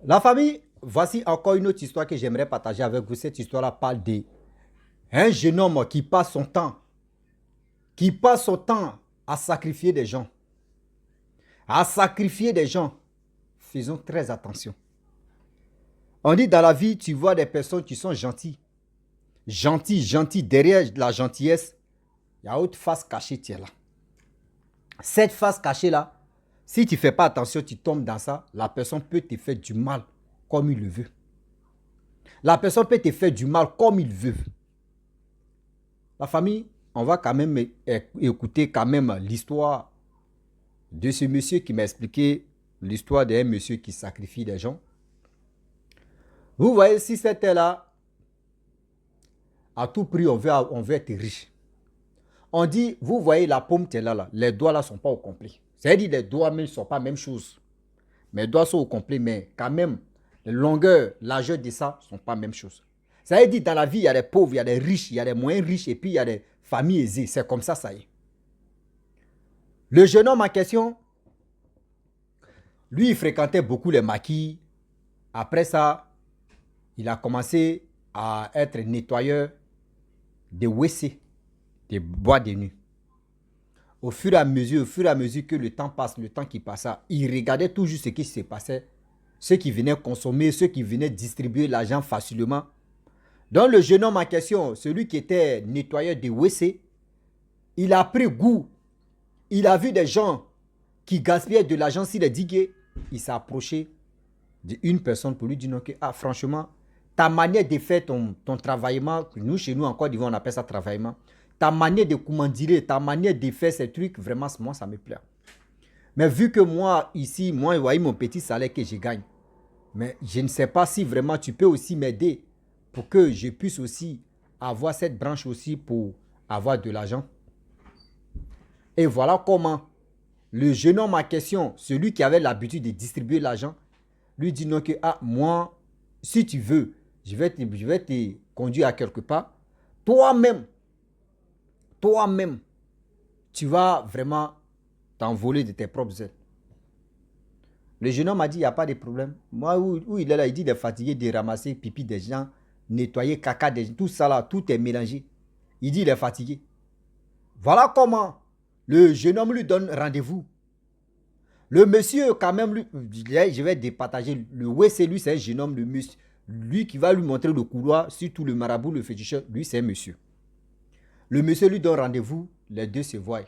La famille, voici encore une autre histoire que j'aimerais partager avec vous. Cette histoire-là parle d'un jeune homme qui passe son temps à sacrifier des gens. À sacrifier des gens. Faisons très attention. On dit dans la vie, tu vois des personnes qui sont gentilles. Gentilles. Derrière la gentillesse, il y a autre face cachée qui est là. Cette face cachée-là, si tu ne fais pas attention, tu tombes dans ça, la personne peut te faire du mal comme il le veut. La personne peut te faire du mal comme il veut. La famille, on va quand même écouter quand même l'histoire de ce monsieur qui m'a expliqué l'histoire d'un monsieur qui sacrifie des gens. Vous voyez, si c'était là, à tout prix, on veut être riche. On dit, vous voyez la paume qui est là, les doigts là ne sont pas au complet. C'est-à-dire les doigts ne sont pas la même chose. Mes doigts sont au complet, mais quand même, la longueur, largeur de ça ne sont pas la même chose. Ça veut dire dans la vie, il y a des pauvres, il y a des riches, il y a des moins riches, et puis il y a des familles aisées. C'est comme ça y est. Le jeune homme en question, lui, il fréquentait beaucoup les maquis. Après ça, il a commencé à être nettoyeur des WC, des boîtes de nuit. Au fur et à mesure que le temps passe, le temps qui passa, il regardait toujours ce qui se passait, ceux qui venaient consommer, ceux qui venaient distribuer l'argent facilement. Donc le jeune homme en question, celui qui était nettoyeur des WC, il a pris goût. Il a vu des gens qui gaspillaient de l'argent s'il est digué. Il s'est approché d'une personne pour lui dire que, franchement, ta manière de faire ton travaillement, nous chez nous en Côte d'Ivoire on appelle ça travaillement, ta manière de commandirer, ta manière de faire ces trucs, vraiment moi ça me plaît. Mais vu que moi ici, moi, vous voyez mon petit salaire que je gagne, mais je ne sais pas si vraiment tu peux aussi m'aider pour que je puisse aussi avoir cette branche aussi pour avoir de l'argent. Et voilà comment le jeune homme en question, celui qui avait l'habitude de distribuer l'argent, lui dit non que, moi, si tu veux, je vais te conduire à quelque part. Toi-même, tu vas vraiment t'envoler de tes propres ailes. Le jeune homme a dit, il n'y a pas de problème. Moi, où il est là, il dit, il est fatigué de ramasser pipi des gens, nettoyer caca des gens, tout ça là, tout est mélangé. Il dit, il est fatigué. Voilà comment le jeune homme lui donne rendez-vous. Le monsieur, quand même, lui, je vais départager. Le WC, lui, c'est un jeune homme, le monsieur. Lui qui va lui montrer le couloir, surtout le marabout, le féticheur, lui, c'est un monsieur. Le monsieur lui donne rendez-vous, les deux se voient.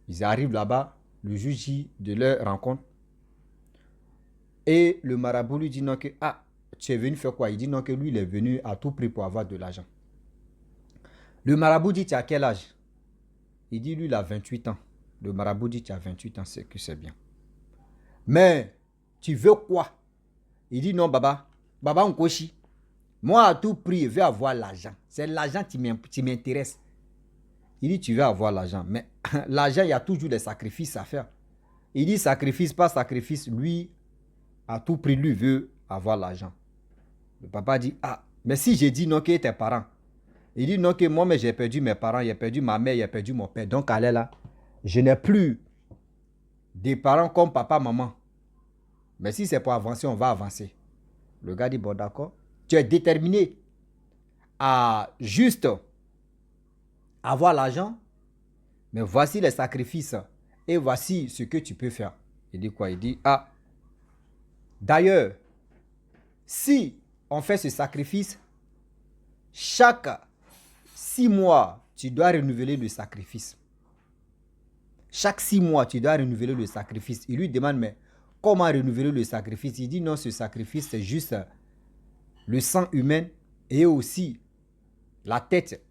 Ils arrivent là-bas, le juge dit de leur rencontre. Et le marabout lui dit non que, tu es venu faire quoi? Il dit non que lui, il est venu à tout prix pour avoir de l'argent. Le marabout dit, tu as quel âge? Il dit, lui, il a 28 ans. Le marabout dit, tu as 28 ans, c'est que c'est bien. Mais, tu veux quoi? Il dit, non, Baba Nkoshi. Moi, à tout prix, je veux avoir l'argent. C'est l'argent qui m'intéresse. Il dit, tu veux avoir l'argent. Mais l'argent, il y a toujours des sacrifices à faire. Il dit, sacrifice, pas sacrifice. Lui, à tout prix, lui veut avoir l'argent. Le papa dit, mais si j'ai dit non, que tes parents. Il dit, non, que moi, mais j'ai perdu mes parents, j'ai perdu ma mère, j'ai perdu mon père. Donc, allez là, je n'ai plus des parents comme papa, maman. Mais si c'est pour avancer, on va avancer. Le gars dit, bon, d'accord. Tu es déterminé à juste avoir l'argent, mais voici les sacrifices et voici ce que tu peux faire. Il dit quoi? Il dit, d'ailleurs, si on fait ce sacrifice, chaque 6 mois, tu dois renouveler le sacrifice. Chaque 6 mois, tu dois renouveler le sacrifice. Il lui demande, mais comment renouveler le sacrifice? Il dit, non, ce sacrifice, c'est juste le sang humain et aussi la tête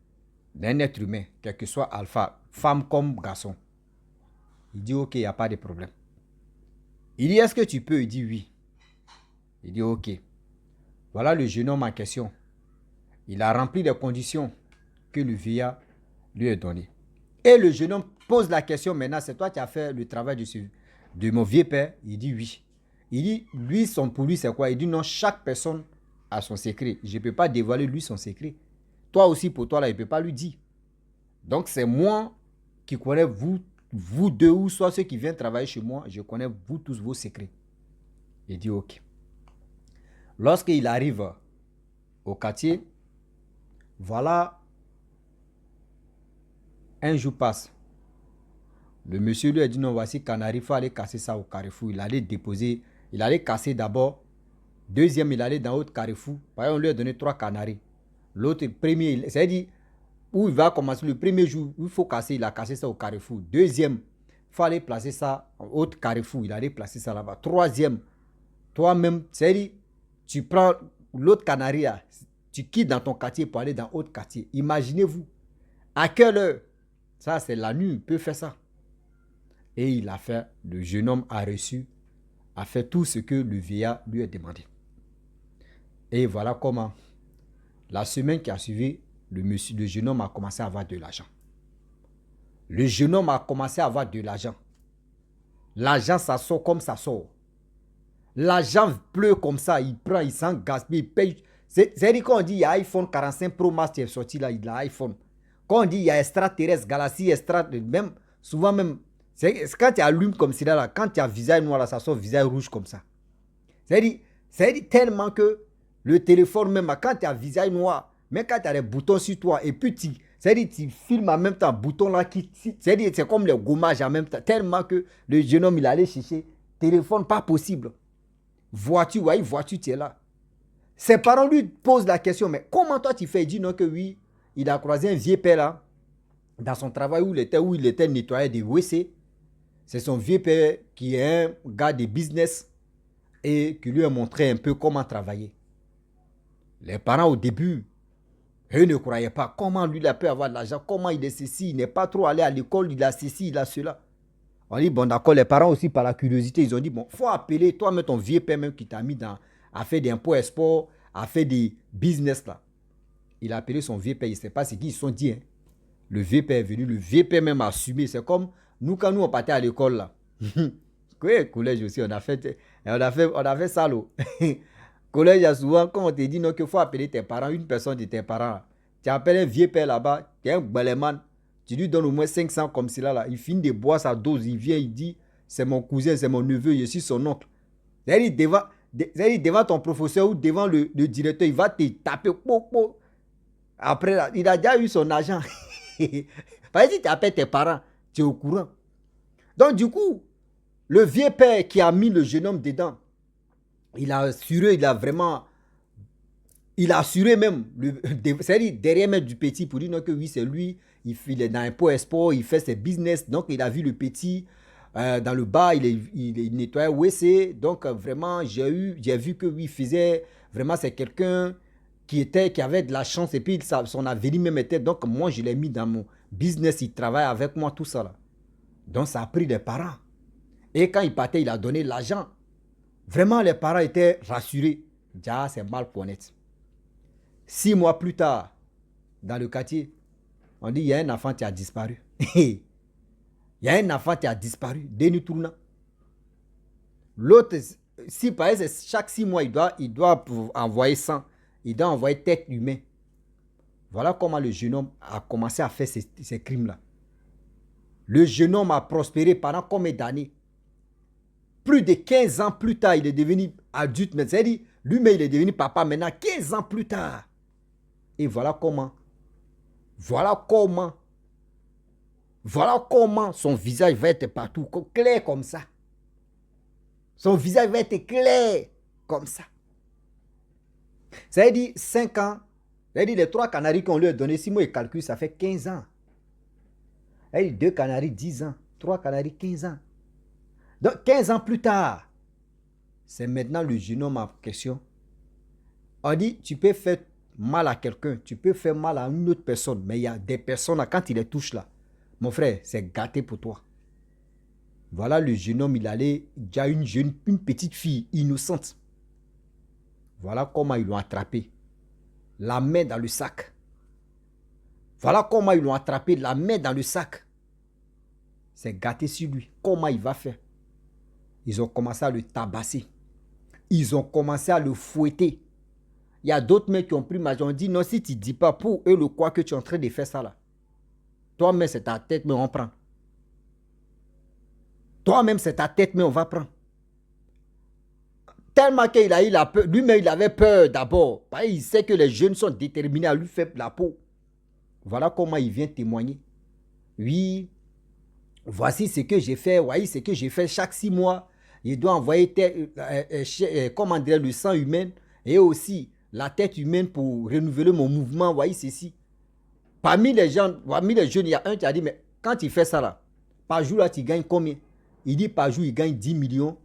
d'un être humain, quel que soit alpha, femme comme garçon. Il dit, ok, il n'y a pas de problème. Il dit, est-ce que tu peux? Il dit, oui. Il dit, ok. Voilà le jeune homme en question. Il a rempli les conditions que le vieillard lui a données. Et le jeune homme pose la question maintenant, c'est toi qui as fait le travail de mon vieux père? Il dit, oui. Il dit, lui, pour lui, c'est quoi? Il dit, non, chaque personne a son secret. Je ne peux pas dévoiler lui son secret. Toi aussi, pour toi, là, il ne peut pas lui dire. Donc, c'est moi qui connais vous deux, ou soit ceux qui viennent travailler chez moi, je connais vous tous vos secrets. Il dit, ok. Lorsqu'il arrive au quartier, voilà, un jour passe. Le monsieur lui a dit non, voici Canari, il faut aller casser ça au carrefour. Il allait déposer, il allait casser d'abord. Deuxième, il allait dans l'autre carrefour. Par exemple, on lui a donné 3 canaris. L'autre, premier, c'est-à-dire, où il va commencer le premier jour, où il faut casser, il a cassé ça au carrefour. Deuxième, il faut aller placer ça au autre carrefour. Il allait placer ça là-bas. Troisième, toi-même, c'est-à-dire, tu prends l'autre canari, tu quittes dans ton quartier pour aller dans l'autre quartier. Imaginez-vous, à quelle heure? Ça, c'est la nuit, il peut faire ça. Et il a fait, le jeune homme a reçu, a fait tout ce que le vieillard lui a demandé. Et voilà comment, la semaine qui a suivi, le jeune homme a commencé à avoir de l'argent. Le jeune homme a commencé à avoir de l'argent. L'argent, ça sort comme ça sort. L'argent pleut comme ça, il prend, il s'en gaspille, il paye. C'est-à-dire quand on dit il y a iPhone 45 Pro Max qui est sorti là, il a iPhone. Quand on dit il y a extraterrestre, galaxie, même, souvent même, c'est quand tu allumes comme ça là, quand tu as visage noir là, ça sort visage rouge comme ça. C'est-à-dire tellement que le téléphone même, quand tu as visage noir, même quand tu as des boutons sur toi, et puis c'est-à-dire tu filmes en même temps, bouton là, c'est-à-dire c'est comme les gommages en même temps, tellement que le jeune homme il allait chercher, téléphone pas possible. Voiture, oui, voiture, tu es là. Ses parents lui posent la question, mais comment toi tu fais? Il dit non que oui, il a croisé un vieux père là, dans son travail où il était nettoyé des WC. C'est son vieux père qui est un gars de business et qui lui a montré un peu comment travailler. Les parents au début, eux ne croyaient pas comment lui il a pu avoir de l'argent, comment il est ceci, il n'est pas trop allé à l'école, il a ceci, il a cela. On dit, bon d'accord, les parents aussi par la curiosité, ils ont dit, bon, faut appeler toi-même ton vieux père même qui t'a mis à faire des impôts export, à faire des business là. Il a appelé son vieux père, il ne sait pas ce qu'ils se sont dit. Hein. Le vieux père est venu, le vieux père même a assumé. C'est comme nous quand nous on partait à l'école là. Oui, collège aussi, on a fait ça là. Collège, il y a souvent, quand on te dit non, qu'il faut appeler tes parents, une personne de tes parents, tu appelles un vieux père là-bas, tu es un baleman, tu lui donnes au moins 500 comme cela là, il finit de boire sa dose, il vient, il dit, c'est mon cousin, c'est mon neveu, je suis son oncle. C'est-à-dire devant ton professeur ou devant le directeur, il va te taper. Après, là, il a déjà eu son argent. Parce que si tu appelles tes parents, tu es au courant. Donc, du coup, le vieux père qui a mis le jeune homme dedans, il a assuré, il a assuré même, c'est-à-dire derrière même du petit pour dire non, que oui, c'est lui, il est dans un pot export, il fait ses business, donc il a vu le petit dans le bar, il nettoyait WC, donc vraiment, j'ai vu que oui, il faisait, vraiment, c'est quelqu'un qui avait de la chance et puis son avenir même était, donc moi, je l'ai mis dans mon business, il travaille avec moi, tout ça là. Donc, ça a pris des parents. Et quand il partait, il a donné l'argent. Vraiment, les parents étaient rassurés. Déjà, c'est mal pour honnête. 6 mois plus tard, dans le quartier, on dit, il y a un enfant qui a disparu. Il y a un enfant qui a disparu, Denis Tournant. L'autre, si par exemple, chaque 6 mois, il doit envoyer 100. Il doit envoyer tête humaine. Voilà comment le jeune homme a commencé à faire ces crimes-là. Le jeune homme a prospéré pendant combien d'années? Plus de 15 ans plus tard, il est devenu adulte. C'est-à-dire, lui-même, il est devenu papa maintenant, 15 ans plus tard. Et voilà comment son visage va être partout, clair comme ça. Son visage va être clair comme ça. C'est-à-dire 5 ans, c'est-à-dire les 3 canaris qu'on lui a donné, si moi je calcule, ça fait 15 ans. C'est-à-dire 2 canaris, 10 ans. 3 canaris, 15 ans. Donc 15 ans plus tard, c'est maintenant le jeune homme en question. On dit, tu peux faire mal à quelqu'un, tu peux faire mal à une autre personne, mais il y a des personnes, quand il les touche là, mon frère, c'est gâté pour toi. Voilà le jeune homme, il allait, il y a une petite fille innocente. Voilà comment ils l'ont attrapé. La main dans le sac. Voilà comment ils l'ont attrapé, la main dans le sac. C'est gâté sur lui. Comment il va faire? Ils ont commencé à le tabasser. Ils ont commencé à le fouetter. Il y a d'autres mecs qui ont pris ma. On dit non, si tu ne dis pas pour eux le quoi que tu es en train de faire ça là. Toi-même, c'est ta tête, mais on prend. Toi-même, c'est ta tête, mais on va prendre. Tellement qu'il a eu la peur, lui-même il avait peur d'abord. Parce qu'il sait que les jeunes sont déterminés à lui faire la peau. Voilà comment il vient témoigner. Oui, voici ce que j'ai fait, voyez ce que j'ai fait chaque 6 mois. Il doit envoyer comment dire, le sang humain et aussi la tête humaine pour renouveler mon mouvement, voyez ceci. Parmi les gens, parmi les jeunes, il y a un qui a dit, mais quand il fait ça là, par jour là, tu gagnes combien? Il dit par jour, il gagne 10 millions.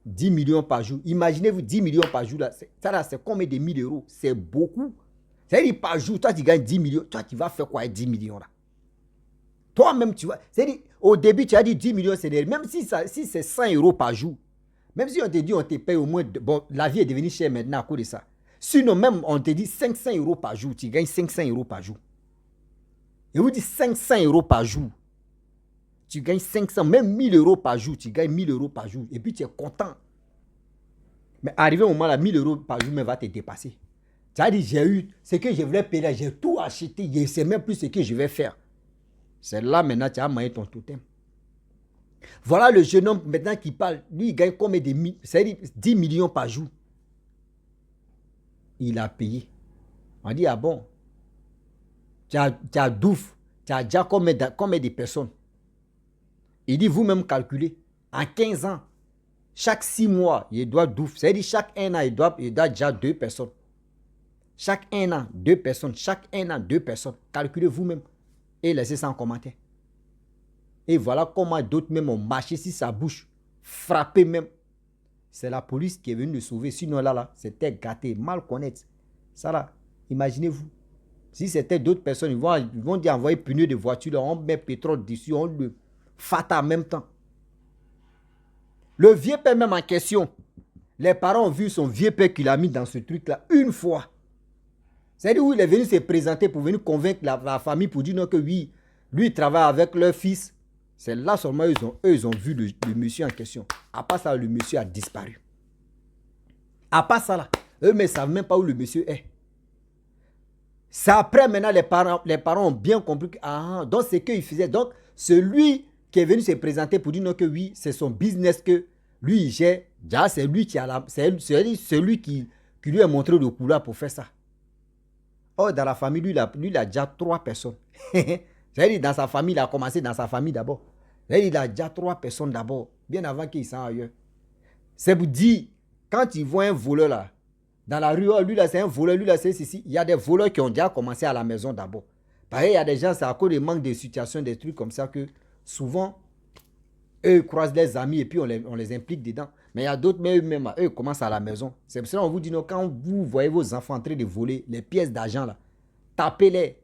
10 millions par jour. Imaginez-vous 10 millions par jour là. Ça là, c'est combien de 1000 euros? C'est beaucoup. C'est-à-dire par jour, toi tu gagnes 10 millions. Toi tu vas faire quoi avec 10 millions là? Toi-même, tu vois. C'est-à-dire, au début, tu as dit 10 millions, c'est même si c'est 100 euros par jour. Même si on te dit, on te paye au moins. Bon, la vie est devenue chère maintenant à cause de ça. Sinon, même on te dit 500 euros par jour, tu gagnes 500 euros par jour. Et vous dit 500 euros par jour. Tu gagnes 500, même 1000 euros par jour, tu gagnes 1000 euros par jour. Et puis tu es content. Mais arrivé au moment là, 1000 euros par jour, mais va te dépasser. Tu as dit, j'ai eu ce que je voulais payer, j'ai tout acheté, je ne sais même plus ce que je vais faire. C'est là maintenant tu as maillé ton totem. Voilà le jeune homme maintenant qui parle. Lui, il gagne combien de 10 millions par jour. Il a payé. On dit, ah bon, tu as douf, tu as déjà combien de personnes? Il dit, vous-même calculez. En 15 ans, chaque 6 mois, il doit douf. C'est-à-dire chaque 1 an, il doit déjà 2 personnes. Chaque 1 an, 2 personnes. Chaque 1 an, 2 personnes. Calculez vous-même. Et laissez ça en commentaire. Et voilà comment d'autres même ont marché sur sa bouche. Frappé même. C'est la police qui est venue le sauver. Sinon là, c'était gâté. Mal connaître. Ça là, imaginez-vous. Si c'était d'autres personnes, ils vont dire envoyer pneu de voiture. Là, on met pétrole dessus. On le fata en même temps. Le vieux père même en question. Les parents ont vu son vieux père qu'il a mis dans ce truc-là une fois. C'est-à-dire où il est venu se présenter pour venir convaincre la famille pour dire non que oui, lui il travaille avec leur fils. C'est là seulement ils ont vu le monsieur en question. À part ça, le monsieur a disparu. À part ça là, eux ne savent même pas où le monsieur est. C'est après maintenant les parents ont bien compris que donc c'est ce qu'il faisait. Donc celui qui est venu se présenter pour dire non que oui, c'est son business que lui il gère. Déjà c'est lui qui a celui qui lui a montré le couloir pour faire ça. Oh, dans la famille, lui, il a déjà 3 personnes. C'est-à-dire, dans sa famille, il a commencé dans sa famille d'abord. C'est-à-dire, il a déjà 3 personnes d'abord, bien avant qu'il s'en aille ailleurs. C'est pour dire, quand il voit un voleur là, dans la rue, oh, lui là, c'est un voleur, lui là, c'est ceci. Il y a des voleurs qui ont déjà commencé à la maison d'abord. Pareil, il y a des gens, c'est à cause du manque de situation, des trucs comme ça que souvent, eux croisent les amis et puis on les implique dedans. Mais il y a d'autres, mais eux-mêmes, eux commencent à la maison. C'est pour ça qu'on vous dit, non, quand vous voyez vos enfants en train de voler les pièces d'argent là, tapez-les.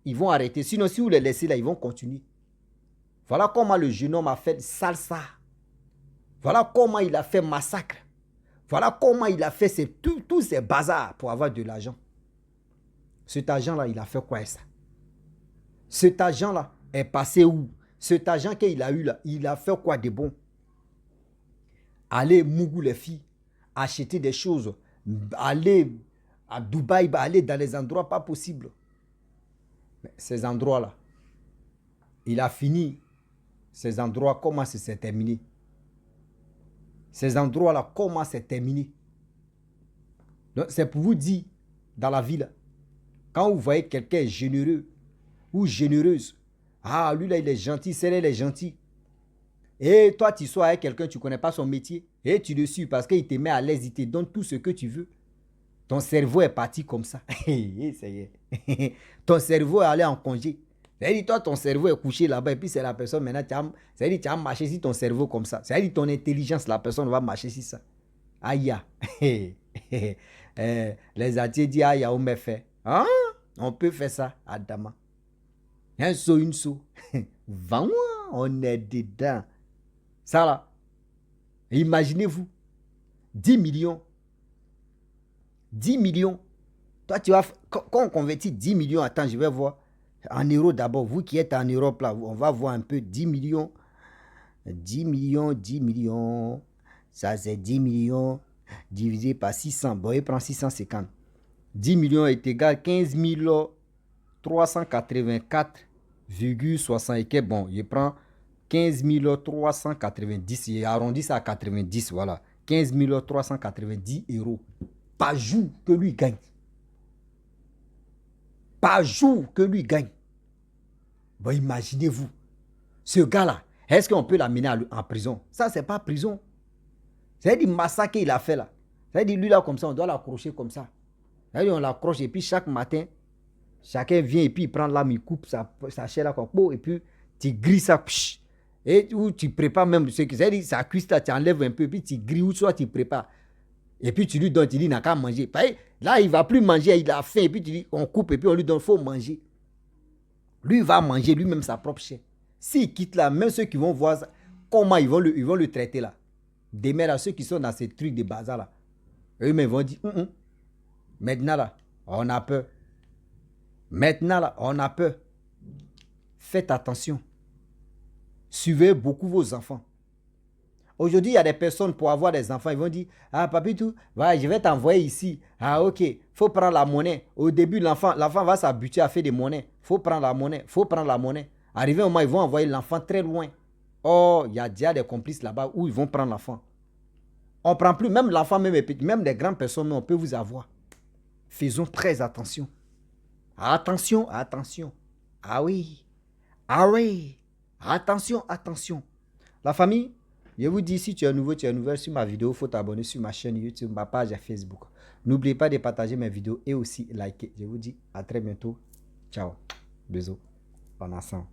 Ils vont arrêter. Sinon, si vous les laissez là, ils vont continuer. Voilà comment le jeune homme a fait salsa. Voilà comment il a fait massacre. Voilà comment il a fait tous ces bazars pour avoir de l'argent. Cet argent-là, il a fait quoi avec ça? Cet argent-là est passé où? Cet argent qu'il a eu là, il a fait quoi de bon? Aller mougou les filles, acheter des choses, aller à Dubaï, aller dans les endroits pas possibles. Mais ces endroits-là, il a fini. Ces endroits, comment c'est terminé? Ces endroits-là, comment c'est terminé? C'est pour vous dire, dans la ville, quand vous voyez quelqu'un généreux ou généreuse, ah, lui là, il est gentil, celle-là, elle est gentille. Et toi, tu sois avec quelqu'un, tu ne connais pas son métier, et tu le suis parce qu'il te met à l'aise, il te donne tout ce que tu veux. Ton cerveau est parti comme ça. Ça y est. Ton cerveau est allé en congé. C'est-à-dire, toi, ton cerveau est couché là-bas, et puis c'est la personne, maintenant, c'est-à-dire, tu as marché sur ton cerveau comme ça. C'est-à-dire, ton intelligence, la personne va marcher sur ça. Aïe. Les Atiers disent, aïe, on me fait. Hein? On peut faire ça, Adama. Un saut, une saut. Va-moi, on est dedans. Ça là, imaginez-vous, 10 millions. 10 millions. Toi, tu vas, quand on convertit 10 millions, attends, je vais voir. En euros d'abord, vous qui êtes en Europe là, on va voir un peu 10 millions. 10 millions, 10 millions. Ça, c'est 10 millions divisé par 600. Bon, il prend 650. 10 millions est égal à 15 384,60. Bon, il prend 15 390. Il arrondit ça à 90, voilà. 15 390 € par jour que lui gagne. Par jour que lui gagne. Bon, imaginez-vous. Ce gars-là, est-ce qu'on peut l'amener en prison? Ça, c'est pas prison. C'est du massacre qu'il a fait là. C'est-à-dire, lui là, comme ça, on doit l'accrocher comme ça. C'est-à-dire, on l'accroche et puis chaque matin, chacun vient et puis il prend l'âme, il coupe sa chair là, et puis tu grilles ça. Psh, et ou tu prépares même ce que c'est-à-dire, sa cuisse là, tu enlèves un peu, puis tu grilles ou soit tu prépares. Et puis tu lui donnes, tu dis, il n'a qu'à manger. Là, il ne va plus manger, il a faim, et puis tu dis, on coupe et puis on lui donne, il faut manger. Lui, il va manger lui-même sa propre chair. S'il quitte là, même ceux qui vont voir ça, comment ils vont le traiter là. Demain là, ceux qui sont dans ces trucs de bazar là, eux-mêmes vont dire, maintenant là, on a peur. Maintenant là, on a peur. Faites attention. Suivez beaucoup vos enfants. Aujourd'hui, il y a des personnes pour avoir des enfants, ils vont dire, ah papitou, ouais, je vais t'envoyer ici. Ah ok, il faut prendre la monnaie. Au début, l'enfant va s'habituer à faire des monnaies. Il faut prendre la monnaie, il faut prendre la monnaie. Arrivé au moment, ils vont envoyer l'enfant très loin. Oh, il y a déjà des complices là-bas où ils vont prendre l'enfant. On ne prend plus, même l'enfant, même des grandes personnes, on peut vous avoir. Faisons très attention. Attention, attention. Ah oui, attention, attention. La famille, je vous dis, si tu es nouveau sur ma vidéo, il faut t'abonner sur ma chaîne YouTube, ma page Facebook. N'oubliez pas de partager mes vidéos et aussi liker. Je vous dis à très bientôt. Ciao. Bisous. En ensemble.